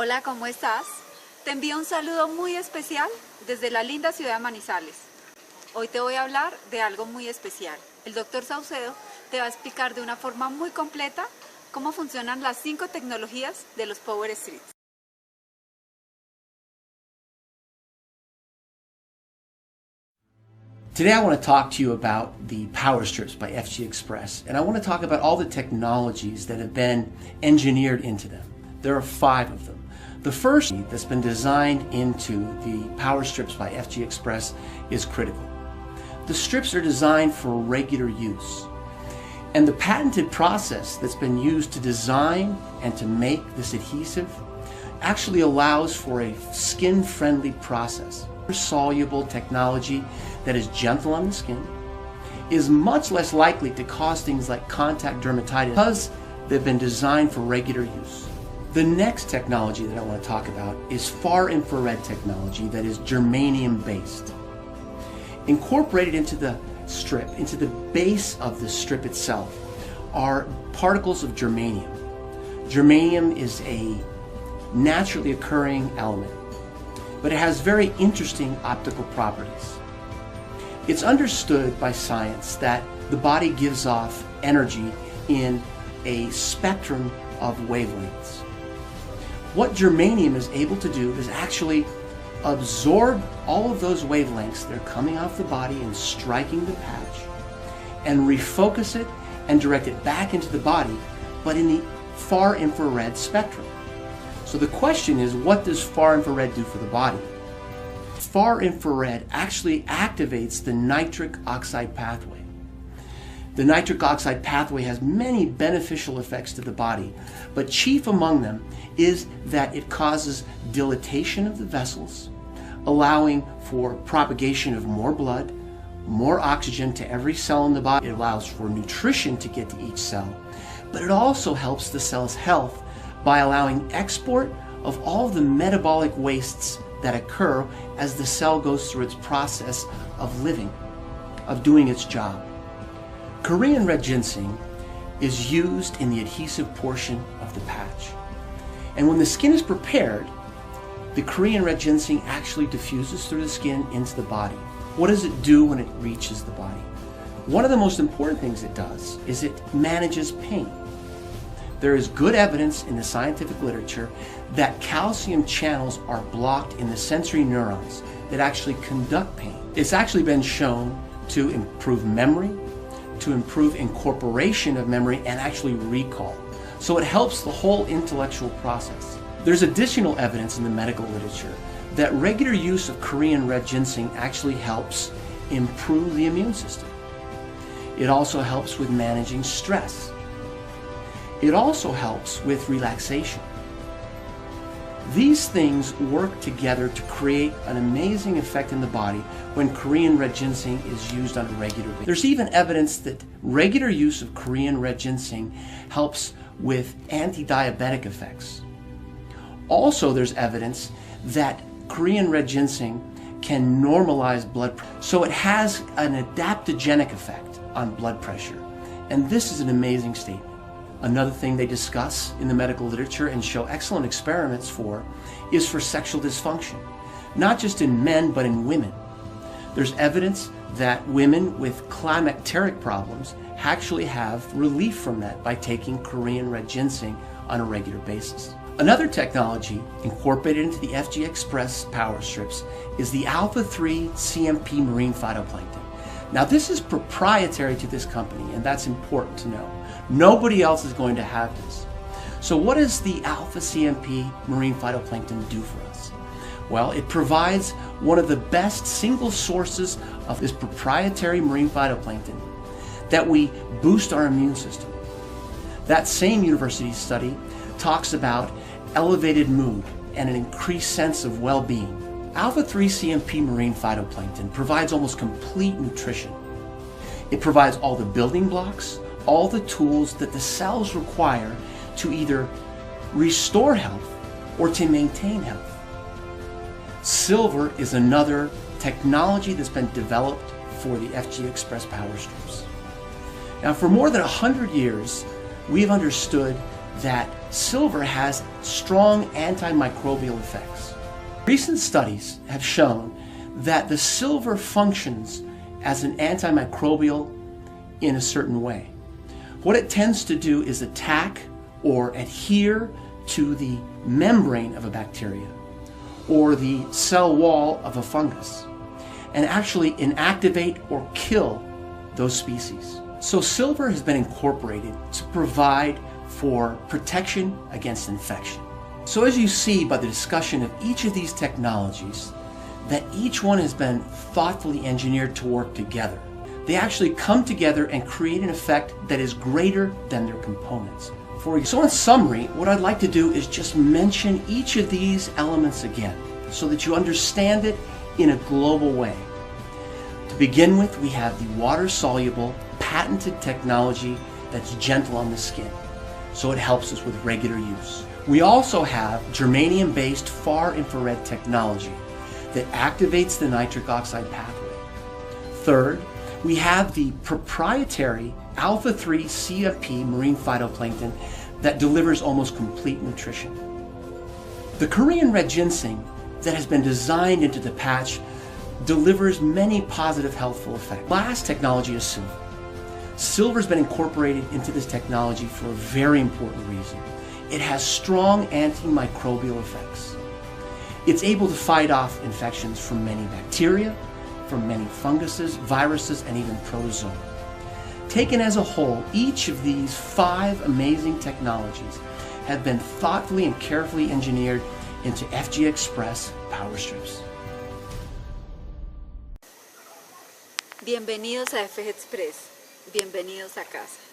Hola, ¿cómo estás? Te envío un saludo muy especial desde la linda ciudad de Manizales. Hoy te voy a hablar de algo muy especial. El doctor Saucedo te va a explicar de una forma muy completa cómo funcionan las 5 tecnologías de los PowerStrips. Today I want to talk to you about the PowerStrips by FGXpress, and I want to talk about all the technologies that have been engineered into them. There are 5 of them. The first that's been designed into the PowerStrips by FGXpress is critical. The strips are designed for regular use, and the patented process that's been used to design and to make this adhesive actually allows for a skin-friendly process. Soluble technology that is gentle on the skin is much less likely to cause things like contact dermatitis because they've been designed for regular use. The next technology that I want to talk about is far infrared technology that is germanium based. Incorporated into the strip, into the base of the strip itself, are particles of germanium. Germanium is a naturally occurring element, but it has very interesting optical properties. It's understood by science that the body gives off energy in a spectrum of wavelengths. What germanium is able to do is actually absorb all of those wavelengths that are coming off the body and striking the patch, and refocus it and direct it back into the body, but in the far infrared spectrum. So the question is, what does far infrared do for the body? Far infrared actually activates the nitric oxide pathway. The nitric oxide pathway has many beneficial effects to the body, but chief among them is that it causes dilatation of the vessels, allowing for propagation of more blood, more oxygen to every cell in the body. It allows for nutrition to get to each cell, but it also helps the cell's health by allowing export of all of the metabolic wastes that occur as the cell goes through its process of living, of doing its job. Korean red ginseng is used in the adhesive portion of the patch. And when the skin is prepared, the Korean red ginseng actually diffuses through the skin into the body. What does it do when it reaches the body? One of the most important things it does is it manages pain. There is good evidence in the scientific literature that calcium channels are blocked in the sensory neurons that actually conduct pain. It's actually been shown to improve memory, to improve incorporation of memory, and actually recall. So it helps the whole intellectual process. There's additional evidence in the medical literature that regular use of Korean red ginseng actually helps improve the immune system. It also helps with managing stress. It also helps with relaxation. These things work together to create an amazing effect in the body when Korean red ginseng is used on a regular basis. There's even evidence that regular use of Korean red ginseng helps with anti-diabetic effects. Also, there's evidence that Korean red ginseng can normalize blood pressure. So it has an adaptogenic effect on blood pressure. And this is an amazing statement. Another thing they discuss in the medical literature and show excellent experiments for is for sexual dysfunction, not just in men but in women. There's evidence that women with climacteric problems actually have relief from that by taking Korean red ginseng on a regular basis. Another technology incorporated into the FGXpress PowerStrips is the alpha-3 CMP marine phytoplankton. Now this is proprietary to this company, and that's important to know. Nobody else is going to have this. So what does the alpha CMP marine phytoplankton do for us? Well, it provides one of the best single sources of this proprietary marine phytoplankton that we boost our immune system. That same university study talks about elevated mood and an increased sense of well-being. Alpha-3 CMP marine phytoplankton provides almost complete nutrition. It provides all the building blocks, all the tools that the cells require to either restore health or to maintain health. Silver is another technology that's been developed for the FGXpress PowerStrips. Now, for more than 100 years, we've understood that silver has strong antimicrobial effects. Recent studies have shown that the silver functions as an antimicrobial in a certain way. What it tends to do is attack or adhere to the membrane of a bacteria or the cell wall of a fungus and actually inactivate or kill those species. So silver has been incorporated to provide for protection against infection. So as you see by the discussion of each of these technologies, that each one has been thoughtfully engineered to work together. They actually come together and create an effect that is greater than their components. So in summary, what I'd like to do is just mention each of these elements again so that you understand it in a global way. To begin with, we have the water-soluble, patented technology that's gentle on the skin, so it helps us with regular use. We also have germanium-based far-infrared technology that activates the nitric oxide pathway. Third, we have the proprietary alpha-3 CFP marine phytoplankton that delivers almost complete nutrition. The Korean red ginseng that has been designed into the patch delivers many positive healthful effects. Last technology is silver. Silver has been incorporated into this technology for a very important reason. It has strong antimicrobial effects. It's able to fight off infections from many bacteria, from many funguses, viruses, and even protozoa. Taken as a whole, each of these 5 amazing technologies have been thoughtfully and carefully engineered into FGXpress PowerStrips. Bienvenidos a FGXpress, bienvenidos a casa.